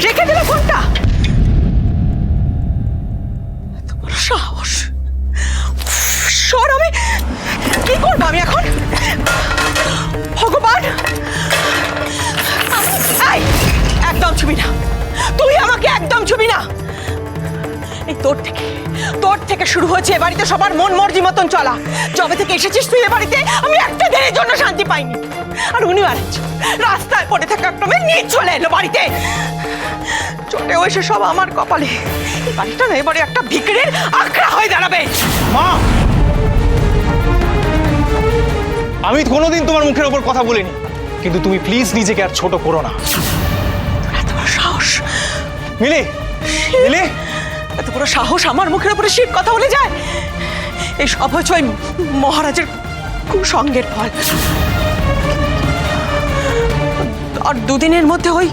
রেখে দিল ফোনটা। এত বড় সাহস! সর, আমি কি করবো আমি এখন? ভগবান, একদম ছুবি না, তুই আমাকে একদম ছুবি না। এই তোর থেকে শুরু হয়েছে এ বাড়িতে সবার মন মর্জি মতন চলা। যবে থেকে এসেছিস তুই এ বাড়িতে, আমি একটা দিনের জন্য শান্তি পাইনি। আর উনি রাস্তায় পড়ে থাকা একটা মেয়ে নিয়ে চলে এলো বাড়িতে। চটেও এসে সব আমার কপালে। এই বাড়িটা না এবারে একটা ভিখারির আখড়া হয়ে দাঁড়াবে। মা, আমি কোনোদিন তোমার মুখের ওপর কথা বলিনি, কিন্তু তুমি প্লিজ নিজেকে আর ছোট করো না। এত বড় সাহস! মিলি, মিলি, এত বড় সাহস আমার মুখের উপরে শিব কথা বলে যায়? এই সব হচ্ছে ওই মহারাজের কুসঙ্গের ফল। আর দুদিনের মধ্যে ওই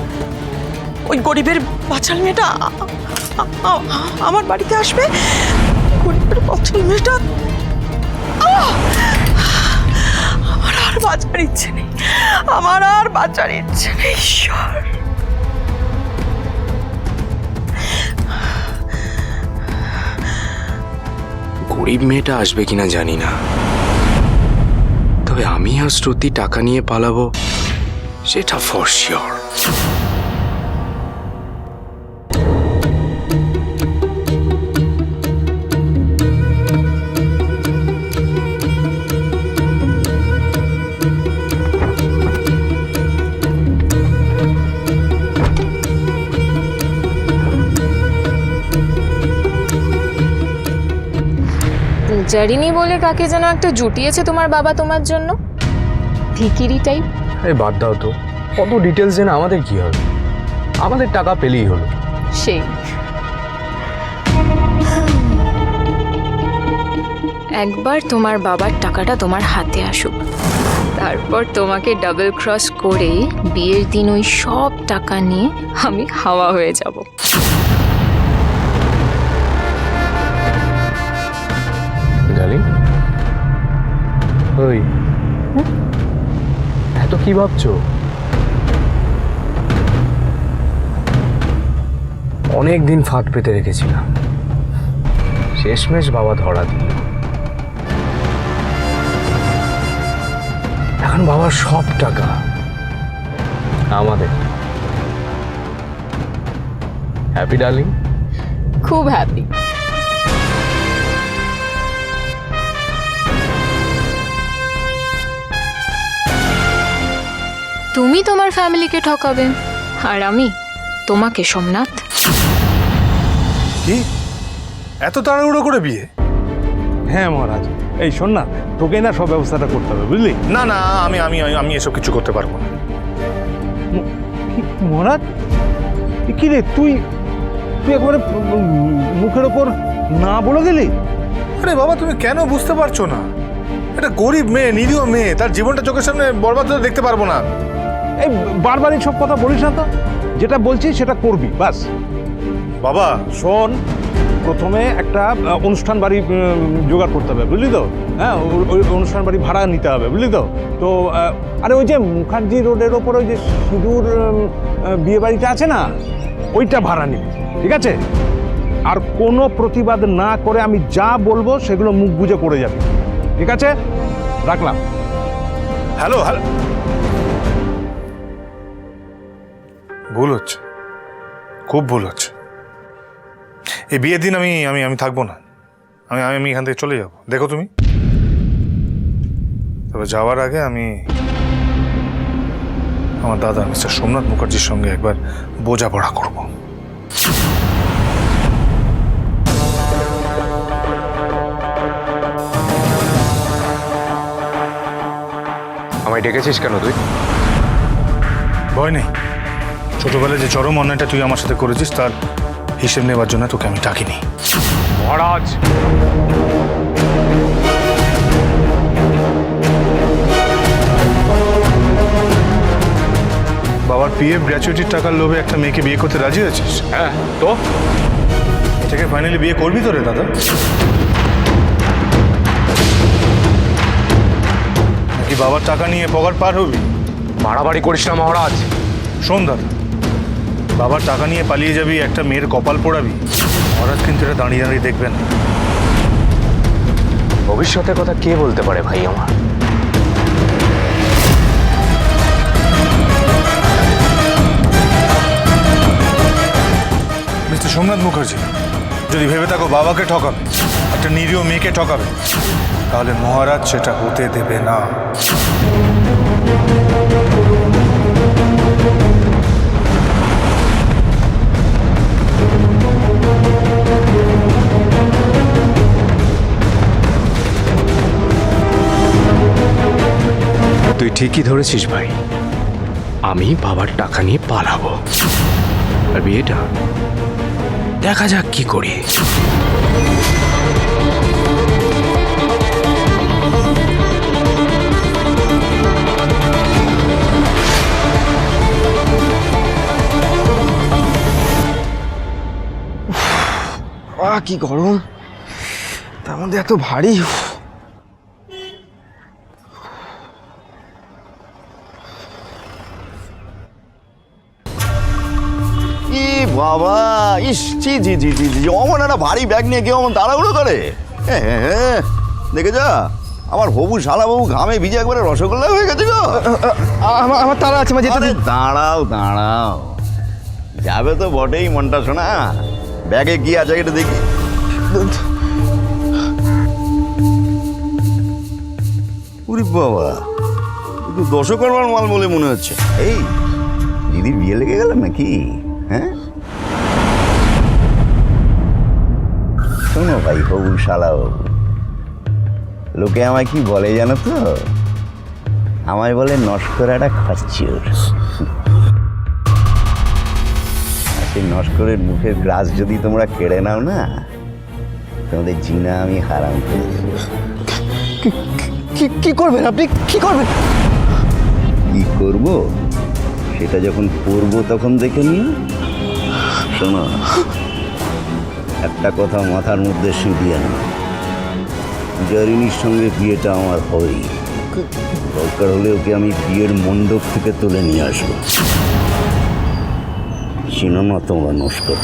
গরিবের বাচাল মেয়েটা আমার বাড়িতে আসবে। গরিবের বাচাল মেয়েটা আমার আর বাঁচার ইচ্ছে নেই, আমার আর বাঁচার ইচ্ছে নেই। ঈশ্বর, গরিব মেয়েটা আসবে কিনা জানি না, তবে আমি আর শ্রুতি টাকা নিয়ে পালাবো সেটা ফর শিওর। পূজারিনী বলে কাকে যেন একটা জুটিয়েছে তোমার বাবা তোমার জন্য, ভিকিরি টাইপ। এই বাদ দাও তো, কত ডিটেলস জেনে আমাদের কি হবে? আমাদের টাকা পেলেই হলো। সেই একবার তোমার বাবার টাকাটা তোমার হাতে আসুক, তারপর তোমাকে ডাবল ক্রস করে বিয়ের দিন ওই সব টাকা নিয়ে আমি হাওয়া হয়ে যাব। ডার্লিং, ওই এত কি ভাবছো? অনেক দিন ফাঁদ পেতে রেখেছিলাম, শেষমেশ বাবা ধরা দিল। এখন বাবার সব টাকা আমাদের। Happy darling? খুব হ্যাপি। তুমি তোমার ফ্যামিলিকে ঠকাবে আর আমি তোমাকে, সোমনাথ। কি এত তাড়াহুড়ো করে বিয়ে? হ্যাঁ মহারাজ, এই শোন না, তোকে না সব ব্যবস্থাটা করতে হবে, বুঝলি? না না, আমি আমি আমি এসব কিছু করতে পারবো না। মহারাজ, কি রে তুই একবারে মুখের ওপর না বলে দিলি? আরে বাবা, তুমি কেন বুঝতে পারছো না? একটা গরিব মেয়ে, নিরীহ মেয়ে, তার জীবনটা চোখের সামনে বরবাদ হতে দেখতে পারবো না। এই বারবার সব কথা বলিস না তো, যেটা বলছি সেটা করবি বাস। বাবা শোন, প্রথমে একটা অনুষ্ঠান বাড়ি জোগাড় করতে হবে, বুঝলি তো? হ্যাঁ, ওই অনুষ্ঠান বাড়ি ভাড়া নিতে হবে, বুঝলি তো? তো আরে ওই যে মুখার্জি রোডের ওপর ওই যে সিঁদুর বিয়ে বাড়িটা আছে না, ওইটা ভাড়া নিবি, ঠিক আছে? আর কোনো প্রতিবাদ না করে আমি যা বলবো সেগুলো মুখ বুজে করে যাবি, ঠিক আছে? রাখলাম। হ্যালো হ্যালো, ভুল হচ্ছে, খুব ভুল হচ্ছে। এই বিয়ের দিন আমি আমি আমি থাকবো না, আমি আমি এখান থেকে চলে যাব। দেখো তুমি, তবে যাওয়ার আগে আমি আমার দাদা মিস্টার সোমনাথ মুখার্জির সঙ্গে একবার বোঝাপড়া করব। আমায় ডেকেছিস কেন তুই? ভয় নেই, ছোটবেলায় যে চরম অন্যায়টা তুই আমার সাথে করেছিস তার হিসেব নেবার জন্য তোকে আমি ডাকিনি। মহারাজ, বাবার পিএফ গ্র্যাচুইটির টাকার লোভে একটা মেয়েকে বিয়ে করতে রাজি আছিস? হ্যাঁ তো এটাকে ফাইনালি বিয়ে করবি তো রে দাদা? নাকি বাবার টাকা নিয়ে পগার পার হবি? বাড়াবাড়ি করিস না মহারাজ। শোন দাদা, বাবার টাকা নিয়ে পালিয়ে যাবি, একটা মেয়ের কপাল পোড়াবি, মহারাজ কিন্তু এটা দাঁড়িয়ে দাঁড়িয়ে দেখবেন। ভবিষ্যতের কথা কে বলতে পারে ভাই আমার? মিস্টার সোমনাথ মুখার্জি, যদি ভেবে থাকো বাবাকে ঠকাবে, একটা নিরীহ মেয়েকে ঠকাবে, তাহলে মহারাজ সেটা হতে দেবে না। তুই ঠিকই ধরেছিস ভাই, আমি বাবার টাকা নিয়ে পালাবো, আর বিয়েটা দেখা যাক কি করি। কি গরম, তার মধ্যে এত ভারী। ই বাবা, ইস, জি জি জি জি জি, অমন একটা ভারী ব্যাগ নিয়ে কেউ অমন তাড়াহুড়ো করে? হ্যাঁ, দেখে যা, আমার হবু শালাবাবু ঘামে ভিজে একবারে রসগোল্লা হয়ে গেছে গো। আমার তারা আছে, যেতে আরে দাঁড়াও দাঁড়াও, যাবে তো বটেই মনটা শোনা। ব্যাগে কি আছে এটা দেখি। উরি বাবা, একটু দশকর্মার মাল বলে মনে হচ্ছে। এই দিদির বিয়ে লেগে গেল নাকি? হ্যাঁ, শোনো ভাই হবু শালাবাবু, লোকে আমায় কি বলে জানো তো? আমায় বলে নস্করাটা খচ্চর। সেই নস্করের মুখের গ্রাস যদি তোমরা কেড়ে নাও না, তোমাদের জিনা আমি হারাম করে দেব। কি করবেন আপনি? কি করবেন? কি করব সেটা যখন করবো তখন দেখে নিও। শোনো, একটা কথা মাথার মধ্যে শুধিয়ে না, জরিনীর সঙ্গে বিয়েটা আমার হবেই। দরকার হলে ওকে আমি বিয়ের মণ্ডপ থেকে তুলে নিয়ে আসবো। চিনো না তোমরা নস্কর?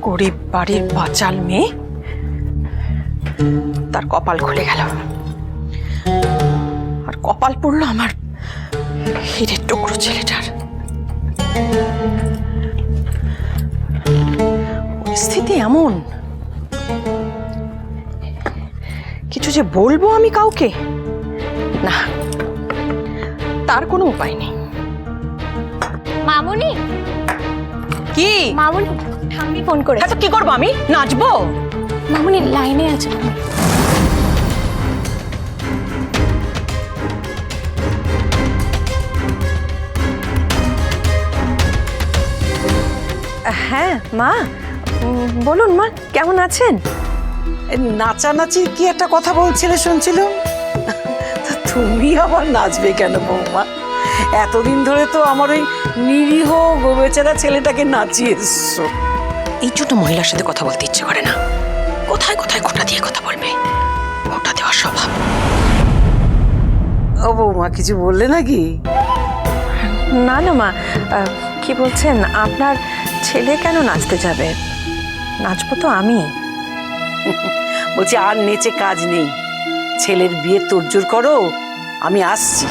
গরিব বাড়ির বাচাল মেয়ে, তার কপাল খুলে গেল, আর কপাল পড়লো আমার হীরের টুকরো ছেলেটার। পরিস্থিতি এমন, কিছু যে বলবো আমি কাউকে, না, তার কোনো উপায় নেই। মামুনি, কি মামুনি, ঠাম্মি ফোন করে। আচ্ছা, কি করবো আমি? নাচবো? মামুনি লাইনে আছে। হ্যাঁ মা, বলুন মা, কেমন আছেন? নাচানাচির কি একটা কথা বলছিলে শুনছিলাম। তা তুমি আবার নাচবে কেন বৌমা? এতদিন ধরে তো আমার ওই নিরীহ গোবেচারা ছেলেটাকে নাচিয়ে এসছো। এই জন্য মহিলার সাথে কথা বলতে ইচ্ছে করে না। কোথায় কোথায় খোঁটা দিয়ে কথা বলবে, খোঁটা দেওয়ার স্বভাব। ও বৌমা, কিছু বললে নাকি? না না মা, কি বলছেন? আপনার ছেলে কেন নাচতে যাবে? নাচবো তো আমি। বলছি আর নেচে কাজ নেই, ছেলের বিয়ে তোড়জোড় করো, আমি আসছি।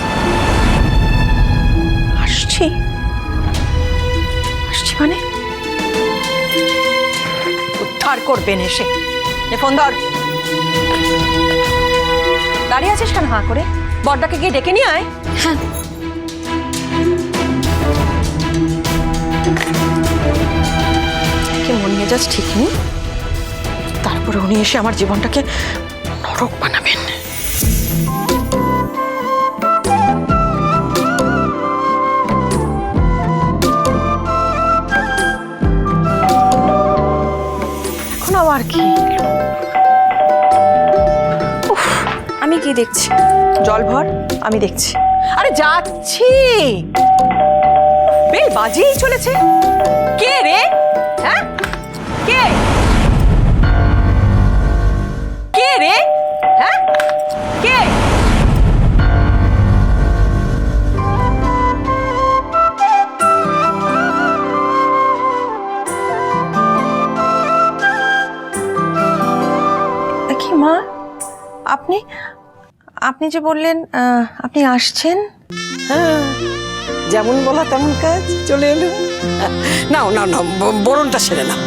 আসছি? আসছি মানে? উদ্ধার করবেন এসে। ফোন ধর। দাঁড়িয়ে আছিস কেন হাঁ করে? বড়দাকে গিয়ে ডেকে নিয়ে আয়। হ্যাঁ, কি মন মেজাজ ঠিক নেই, তারপরে উনি এসে আমার জীবনটাকে নরক বানাবেন। এখন আবার কি? উফ, আমি কি দেখছি? জল ভর, আমি দেখছি। আরে যাচ্ছি, বেল বাজিয়েই চলেছে। কে রে? হ্যাঁ, কে? মা আপনি আপনি যে বললেন আপনি আসছেন? হ্যাঁ, যেমন বলা তেমন কাজ, চলে এলো। নাও নাও নাও, বরণটা সেরে নাও।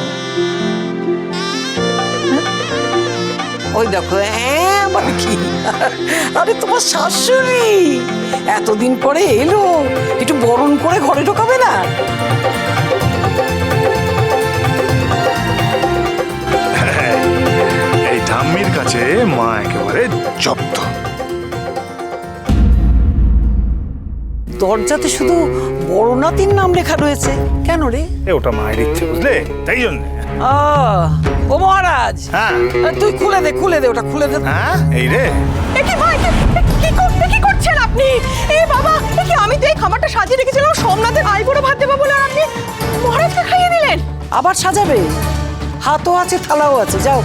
ওই দেখো, মানে কি, আরে তোমার শাশুড়ি এতদিন পরে এলো, একটু বরণ করে ঘরে ঢোকাবে না? এই ঠাম্মির কাছে মা একেবারে জব্দ। দরজাতে শুধু বড়নাতির নাম লেখা রয়েছে, কেন রে? ওটা মায়ের ইচ্ছে, বুঝলে, তাই জন্য। ও মহারাজ, হ্যাঁ তুই খুলে দে, খুলে দে, ওটা খুলে দে। হ্যাঁ, এই রে। কি করছেন আপনি? এ বাবা, কি আমি তো এই খাবারটা সাজিয়ে রেখেছিলাম সোমনাথের আইবুড়ো ভাত দেবো বলে, আর আপনি মহারাজকে খাইয়ে দিলেন। আবার সাজাবে? হাতও আছে, থালাও আছে, যাও